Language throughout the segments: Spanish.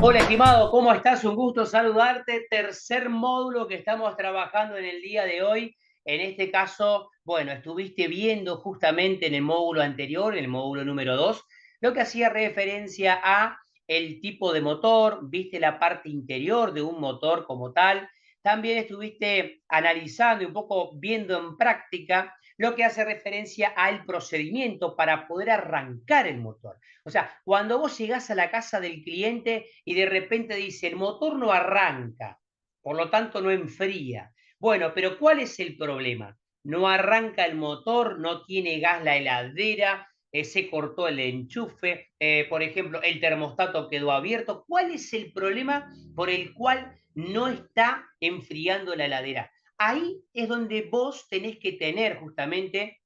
Hola, estimado, ¿cómo estás? Un gusto saludarte. Tercer módulo que estamos trabajando en el día de hoy. En este caso, bueno, estuviste viendo justamente en el módulo anterior, en el módulo número 2, lo que hacía referencia a el tipo de motor, viste la parte interior de un motor como tal. También estuviste analizando y un poco viendo en práctica lo que hace referencia al procedimiento para poder arrancar el motor. O sea, cuando vos llegás a la casa del cliente y de repente dice, el motor no arranca, por lo tanto no enfría. Bueno, pero ¿cuál es el problema? No arranca el motor, no tiene gas la heladera, se cortó el enchufe, por ejemplo, el termostato quedó abierto. ¿Cuál es el problema por el cual no está enfriando la heladera? Ahí es donde vos tenés que tener justamente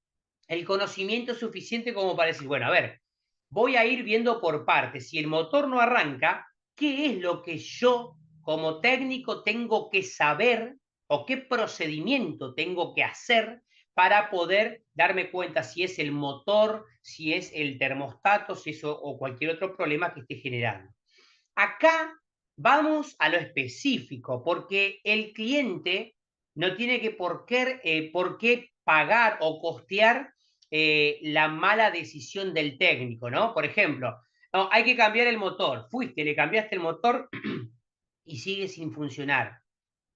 el conocimiento suficiente como para decir, bueno, a ver, voy a ir viendo por partes. Si el motor no arranca, ¿qué es lo que yo como técnico tengo que saber o qué procedimiento tengo que hacer para poder darme cuenta si es el motor, si es el termostato, si es o cualquier otro problema que esté generando? Acá vamos a lo específico, porque el cliente no tiene que por qué pagar o costear la mala decisión del técnico, ¿no? Por ejemplo, no, hay que cambiar el motor. Fuiste, le cambiaste el motor y sigue sin funcionar.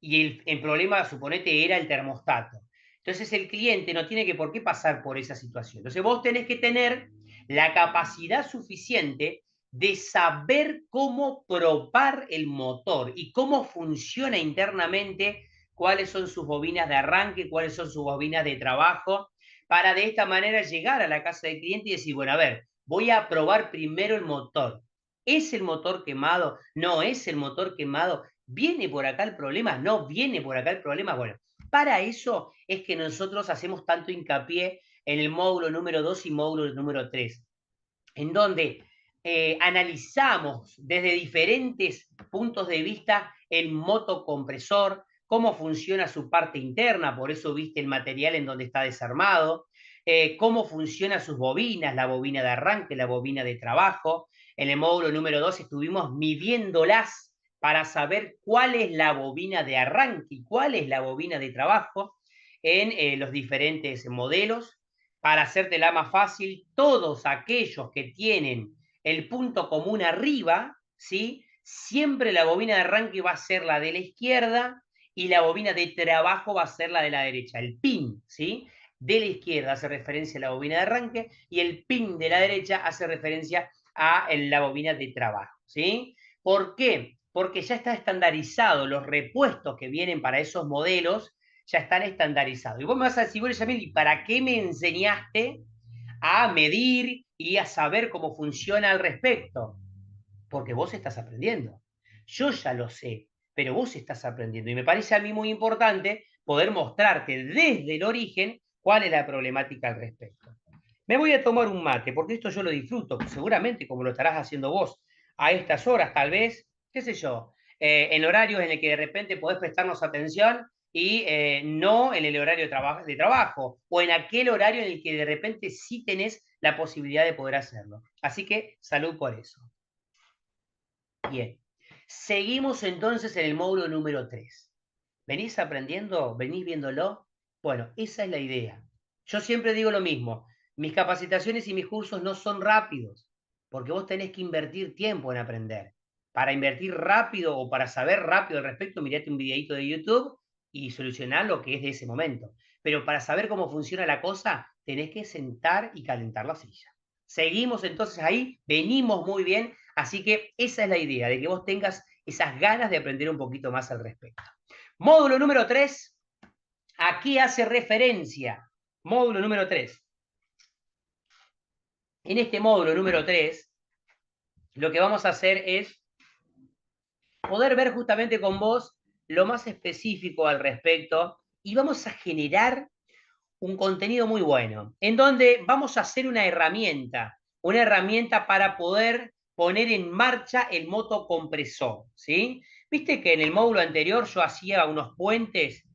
Y el problema, suponete, era el termostato. Entonces el cliente no tiene que por qué pasar por esa situación. Entonces vos tenés que tener la capacidad suficiente de saber cómo propar el motor y cómo funciona internamente, cuáles son sus bobinas de arranque, cuáles son sus bobinas de trabajo, para de esta manera llegar a la casa del cliente y decir, bueno, a ver, voy a probar primero el motor. ¿Es el motor quemado? ¿No es el motor quemado? ¿Viene por acá el problema? ¿No viene por acá el problema? Bueno, para eso es que nosotros hacemos tanto hincapié en el módulo número 2 y módulo número 3, en donde analizamos desde diferentes puntos de vista el motocompresor, cómo funciona su parte interna, por eso viste el material en donde está desarmado, cómo funcionan sus bobinas, la bobina de arranque, la bobina de trabajo. En el módulo número 2 estuvimos midiéndolas para saber cuál es la bobina de arranque y cuál es la bobina de trabajo en los diferentes modelos. Para hacértela más fácil, todos aquellos que tienen el punto común arriba, ¿sí? Siempre la bobina de arranque va a ser la de la izquierda y la bobina de trabajo va a ser la de la derecha. El pin, ¿sí? De la izquierda hace referencia a la bobina de arranque y el pin de la derecha hace referencia a la bobina de trabajo, ¿sí? ¿Por qué? Porque ya está estandarizado los repuestos que vienen para esos modelos, ya están estandarizados. Y vos me vas a decir, bueno, Yamil, ¿y para qué me enseñaste a medir y a saber cómo funciona al respecto? Porque vos estás aprendiendo. Yo ya lo sé, pero vos estás aprendiendo. Y me parece a mí muy importante poder mostrarte desde el origen cuál es la problemática al respecto. Me voy a tomar un mate, porque esto yo lo disfruto, seguramente como lo estarás haciendo vos a estas horas, tal vez, qué sé yo, en horarios en el que de repente podés prestarnos atención y no en el horario de trabajo, o en aquel horario en el que de repente sí tenés la posibilidad de poder hacerlo. Así que salud por eso. Bien, seguimos entonces en el módulo número 3. ¿Venís aprendiendo? ¿Venís viéndolo? Bueno, esa es la idea. Yo siempre digo lo mismo, mis capacitaciones y mis cursos no son rápidos, porque vos tenés que invertir tiempo en aprender. Para invertir rápido o para saber rápido al respecto, mirate un videito de YouTube y solucionar lo que es de ese momento. Pero para saber cómo funciona la cosa, tenés que sentar y calentar la silla. Seguimos entonces ahí, venimos muy bien, así que esa es la idea, de que vos tengas esas ganas de aprender un poquito más al respecto. Módulo número 3, aquí hace referencia. Módulo número 3. En este módulo número 3, lo que vamos a hacer es poder ver justamente con vos lo más específico al respecto y vamos a generar un contenido muy bueno, en donde vamos a hacer una herramienta para poder poner en marcha el motocompresor, ¿sí? Viste que en el módulo anterior yo hacía unos puentes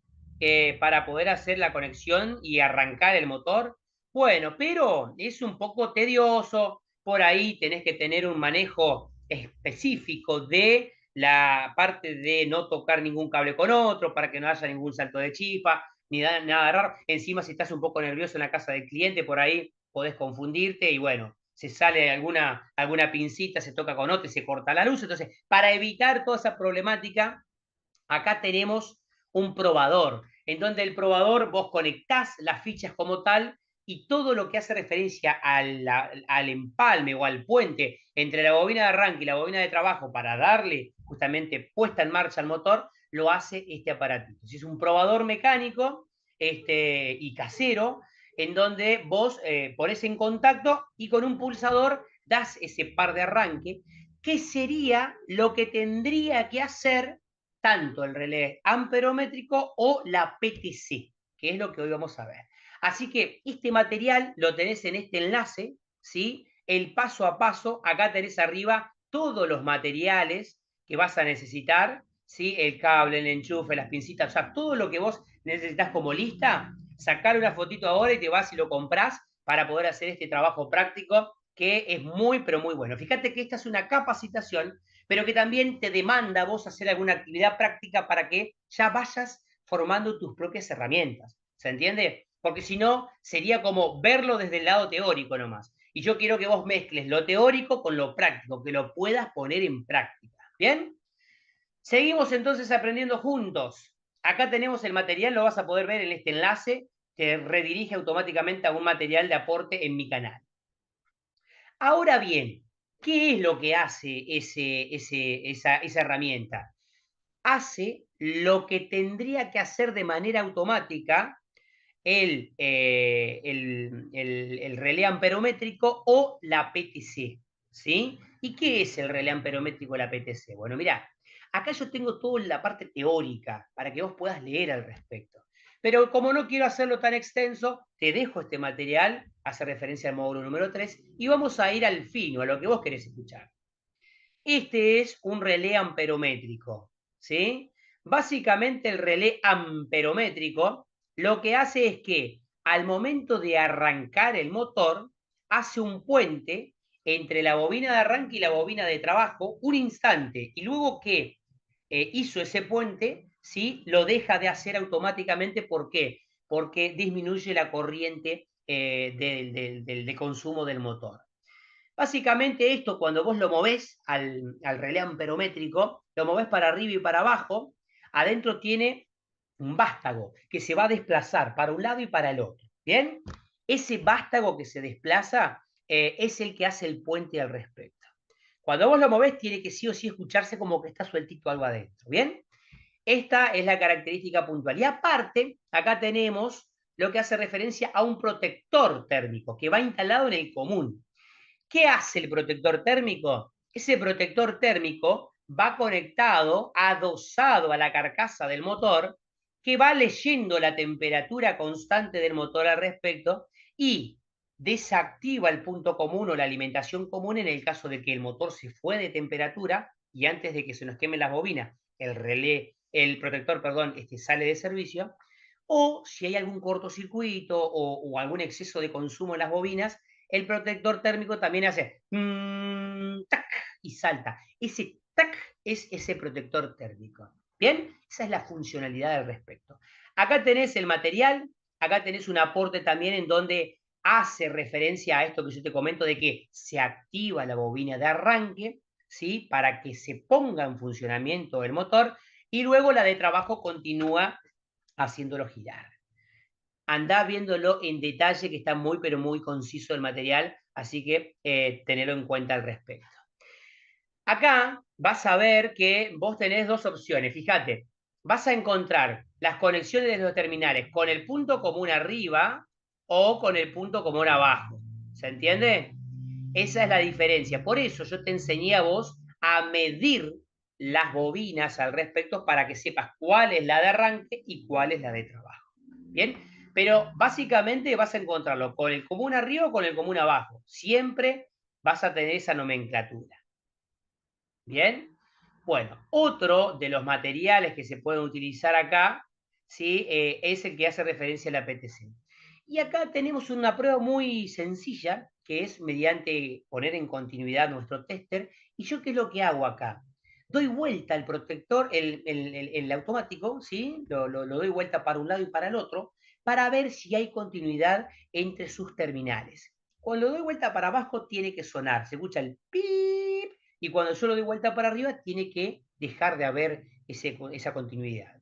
para poder hacer la conexión y arrancar el motor. Bueno, pero es un poco tedioso, por ahí tenés que tener un manejo específico de la parte de no tocar ningún cable con otro, para que no haya ningún salto de chispa, ni nada raro. Encima, si estás un poco nervioso en la casa del cliente, por ahí podés confundirte y bueno, se sale alguna pincita, se toca con otra y se corta la luz. Entonces, para evitar toda esa problemática, acá tenemos un probador, en donde el probador vos conectás las fichas como tal y todo lo que hace referencia al empalme o al puente entre la bobina de arranque y la bobina de trabajo para darle justamente puesta en marcha al motor, lo hace este aparatito. Es un probador mecánico y casero, en donde vos ponés en contacto y con un pulsador das ese par de arranque, que sería lo que tendría que hacer tanto el relé amperométrico o la PTC, que es lo que hoy vamos a ver. Así que este material lo tenés en este enlace, ¿sí? El paso a paso, acá tenés arriba todos los materiales que vas a necesitar, ¿sí? El cable, el enchufe, las pincitas, o sea, todo lo que vos necesitas como lista, sacar una fotito ahora y te vas y lo comprás para poder hacer este trabajo práctico que es muy, pero muy bueno. Fíjate que esta es una capacitación, pero que también te demanda a vos hacer alguna actividad práctica para que ya vayas formando tus propias herramientas. ¿Se entiende? Porque si no, sería como verlo desde el lado teórico nomás. Y yo quiero que vos mezcles lo teórico con lo práctico, que lo puedas poner en práctica. ¿Bien? Seguimos entonces aprendiendo juntos. Acá tenemos el material, lo vas a poder ver en este enlace, que redirige automáticamente a un material de aporte en mi canal. Ahora bien, ¿qué es lo que hace esa herramienta? Hace lo que tendría que hacer de manera automática el relé amperométrico o la PTC, ¿sí? ¿Y qué es el relé amperométrico o la PTC? Bueno, mirá, acá yo tengo toda la parte teórica para que vos puedas leer al respecto. Pero como no quiero hacerlo tan extenso, te dejo este material, hace referencia al módulo número 3, y vamos a ir al fino, a lo que vos querés escuchar. Este es un relé amperométrico, ¿sí? Básicamente el relé amperométrico lo que hace es que al momento de arrancar el motor, hace un puente entre la bobina de arranque y la bobina de trabajo un instante, y luego que hizo ese puente, ¿sí? Lo deja de hacer automáticamente. ¿Por qué? Porque disminuye la corriente de consumo del motor. Básicamente esto, cuando vos lo movés al relé amperométrico, lo movés para arriba y para abajo, adentro tiene un vástago que se va a desplazar para un lado y para el otro. ¿Bien? Ese vástago que se desplaza es el que hace el puente al respecto. Cuando vos lo movés, tiene que sí o sí escucharse como que está sueltito algo adentro. ¿Bien? Esta es la característica puntual. Y aparte, acá tenemos lo que hace referencia a un protector térmico que va instalado en el común. ¿Qué hace el protector térmico? Ese protector térmico va conectado, adosado a la carcasa del motor, que va leyendo la temperatura constante del motor al respecto y desactiva el punto común o la alimentación común en el caso de que el motor se fue de temperatura y antes de que se nos quemen las bobinas, el protector, perdón, sale de servicio, o si hay algún cortocircuito o algún exceso de consumo en las bobinas, el protector térmico también hace tac, y salta. Ese tac es ese protector térmico. ¿Bien? Esa es la funcionalidad al respecto. Acá tenés el material, acá tenés un aporte también en donde hace referencia a esto que yo te comento de que se activa la bobina de arranque, ¿sí? Para que se ponga en funcionamiento el motor y luego la de trabajo continúa haciéndolo girar. Andá viéndolo en detalle, que está muy, pero muy conciso el material, así que tenerlo en cuenta al respecto. Acá vas a ver que vos tenés dos opciones, fíjate, vas a encontrar las conexiones de los terminales con el punto común arriba o con el punto común abajo, ¿se entiende? Esa es la diferencia, por eso yo te enseñé a vos a medir las bobinas al respecto para que sepas cuál es la de arranque y cuál es la de trabajo. ¿Bien? Pero básicamente vas a encontrarlo con el común arriba o con el común abajo. Siempre vas a tener esa nomenclatura. ¿Bien? Bueno, otro de los materiales que se pueden utilizar acá, ¿sí? Es el que hace referencia a la PTC. Y acá tenemos una prueba muy sencilla, que es mediante poner en continuidad nuestro tester. ¿Y yo qué es lo que hago acá? Doy vuelta al protector, el automático, ¿sí? Lo doy vuelta para un lado y para el otro, para ver si hay continuidad entre sus terminales. Cuando doy vuelta para abajo tiene que sonar, se escucha el pip, y cuando yo lo doy vuelta para arriba tiene que dejar de haber esa continuidad.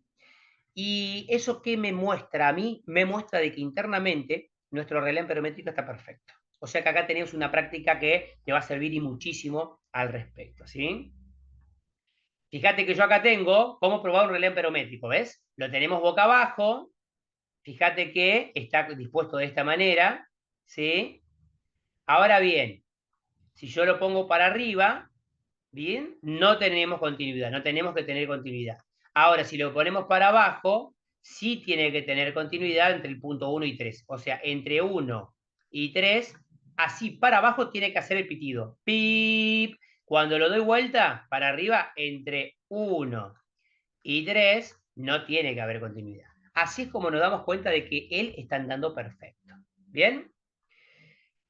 ¿Y eso qué me muestra a mí? Me muestra de que internamente nuestro relé amperométrico está perfecto. O sea que acá tenemos una práctica que te va a servir y muchísimo al respecto, ¿sí? Fíjate que yo acá tengo cómo probar un relé amperométrico, ¿ves? Lo tenemos boca abajo, fíjate que está dispuesto de esta manera, ¿sí? Ahora bien, si yo lo pongo para arriba, ¿bien? No tenemos continuidad, no tenemos que tener continuidad. Ahora, si lo ponemos para abajo, sí tiene que tener continuidad entre el punto 1 y 3. O sea, entre 1 y 3, así para abajo tiene que hacer el pitido. Pip. Cuando lo doy vuelta para arriba, entre 1 y 3, no tiene que haber continuidad. Así es como nos damos cuenta de que él está andando perfecto. ¿Bien?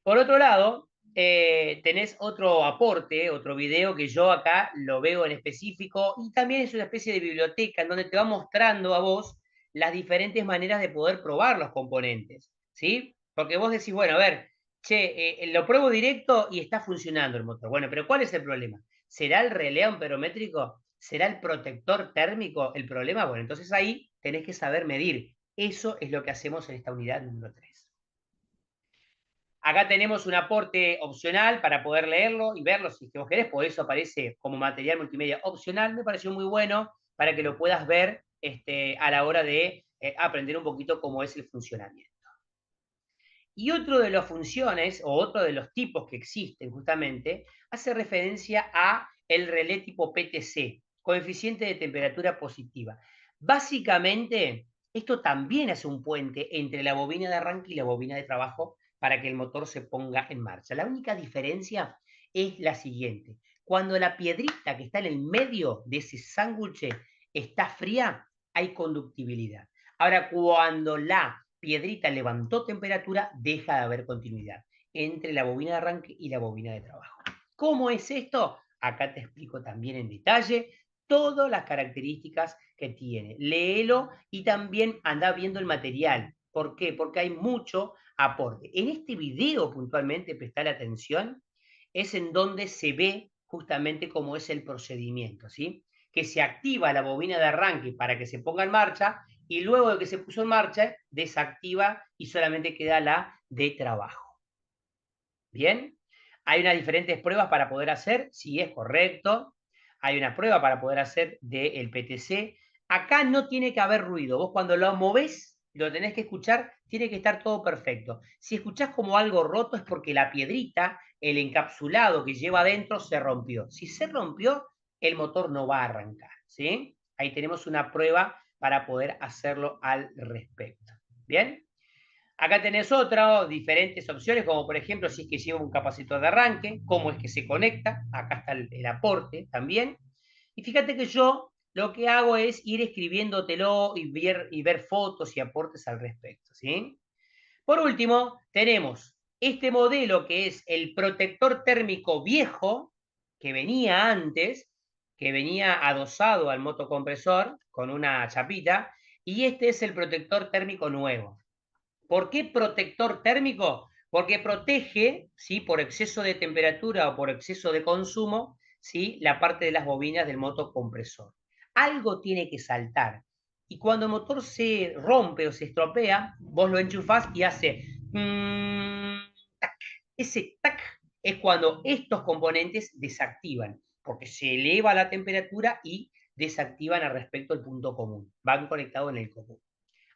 Por otro lado, tenés otro aporte, otro video que yo acá lo veo en específico y también es una especie de biblioteca en donde te va mostrando a vos las diferentes maneras de poder probar los componentes, ¿sí? Porque vos decís, bueno, a ver, che, lo pruebo directo y está funcionando el motor. Bueno, pero ¿cuál es el problema? ¿Será el relé amperométrico? ¿Será el protector térmico el problema? Bueno, entonces ahí tenés que saber medir. Eso es lo que hacemos en esta unidad número 3. Acá tenemos un aporte opcional para poder leerlo y verlo si es que vos querés, por eso aparece como material multimedia opcional. Me pareció muy bueno para que lo puedas ver a la hora de aprender un poquito cómo es el funcionamiento. Y otro de las funciones, o otro de los tipos que existen justamente, hace referencia a el relé tipo PTC, coeficiente de temperatura positiva. Básicamente, esto también hace un puente entre la bobina de arranque y la bobina de trabajo para que el motor se ponga en marcha. La única diferencia es la siguiente. Cuando la piedrita que está en el medio de ese sándwich está fría, hay conductibilidad. Ahora, cuando la piedrita levantó temperatura, deja de haber continuidad entre la bobina de arranque y la bobina de trabajo. ¿Cómo es esto? Acá te explico también en detalle todas las características que tiene. Léelo y también anda viendo el material. ¿Por qué? Porque hay mucho aporte. En este video puntualmente, prestar atención, es en donde se ve justamente cómo es el procedimiento, ¿sí? Que se activa la bobina de arranque para que se ponga en marcha y luego de que se puso en marcha, desactiva y solamente queda la de trabajo. ¿Bien? Hay unas diferentes pruebas para poder hacer, si es correcto. Hay una prueba para poder hacer del PTC. Acá no tiene que haber ruido. Vos cuando lo movés, lo tenés que escuchar, tiene que estar todo perfecto. Si escuchás como algo roto es porque la piedrita, el encapsulado que lleva adentro, se rompió. Si se rompió, el motor no va a arrancar. ¿Sí? Ahí tenemos una prueba para poder hacerlo al respecto. ¿Bien? Acá tenés otra, diferentes opciones, como por ejemplo si es que lleva un capacitor de arranque, cómo es que se conecta, acá está el aporte también. Y fíjate que yo lo que hago es ir escribiéndotelo y ver fotos y aportes al respecto, ¿sí? Por último, tenemos este modelo que es el protector térmico viejo, que venía antes, que venía adosado al motocompresor con una chapita, y este es el protector térmico nuevo. ¿Por qué protector térmico? Porque protege, ¿sí? Por exceso de temperatura o por exceso de consumo, ¿sí? La parte de las bobinas del motocompresor. Algo tiene que saltar. Y cuando el motor se rompe o se estropea, vos lo enchufás y hace tac. Ese tac es cuando estos componentes desactivan, porque se eleva la temperatura y desactivan al respecto del punto común. Van conectados en el común.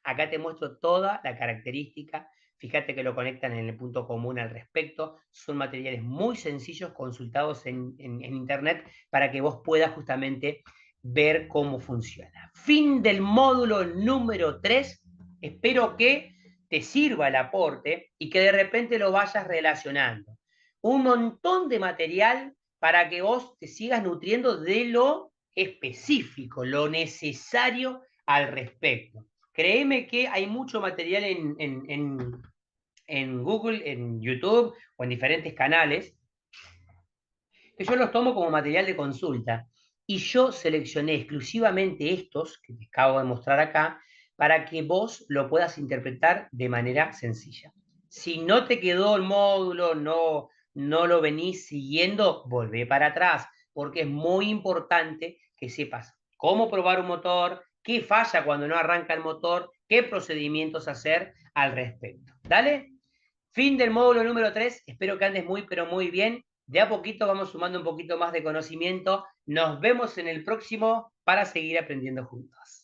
Acá te muestro toda la característica. Fíjate que lo conectan en el punto común al respecto. Son materiales muy sencillos consultados en internet para que vos puedas justamente ver cómo funciona. Fin del módulo número 3. Espero que te sirva el aporte y que de repente lo vayas relacionando. Un montón de material para que vos te sigas nutriendo de lo específico, lo necesario al respecto. Créeme que hay mucho material en Google, en YouTube o en diferentes canales, que yo los tomo como material de consulta. Y yo seleccioné exclusivamente estos que te acabo de mostrar acá para que vos lo puedas interpretar de manera sencilla. Si no te quedó el módulo, no lo venís siguiendo, volvé para atrás, porque es muy importante que sepas cómo probar un motor, qué falla cuando no arranca el motor, qué procedimientos hacer al respecto. ¿Dale? Fin del módulo número 3. Espero que andes muy, pero muy bien. De a poquito vamos sumando un poquito más de conocimiento. Nos vemos en el próximo para seguir aprendiendo juntos.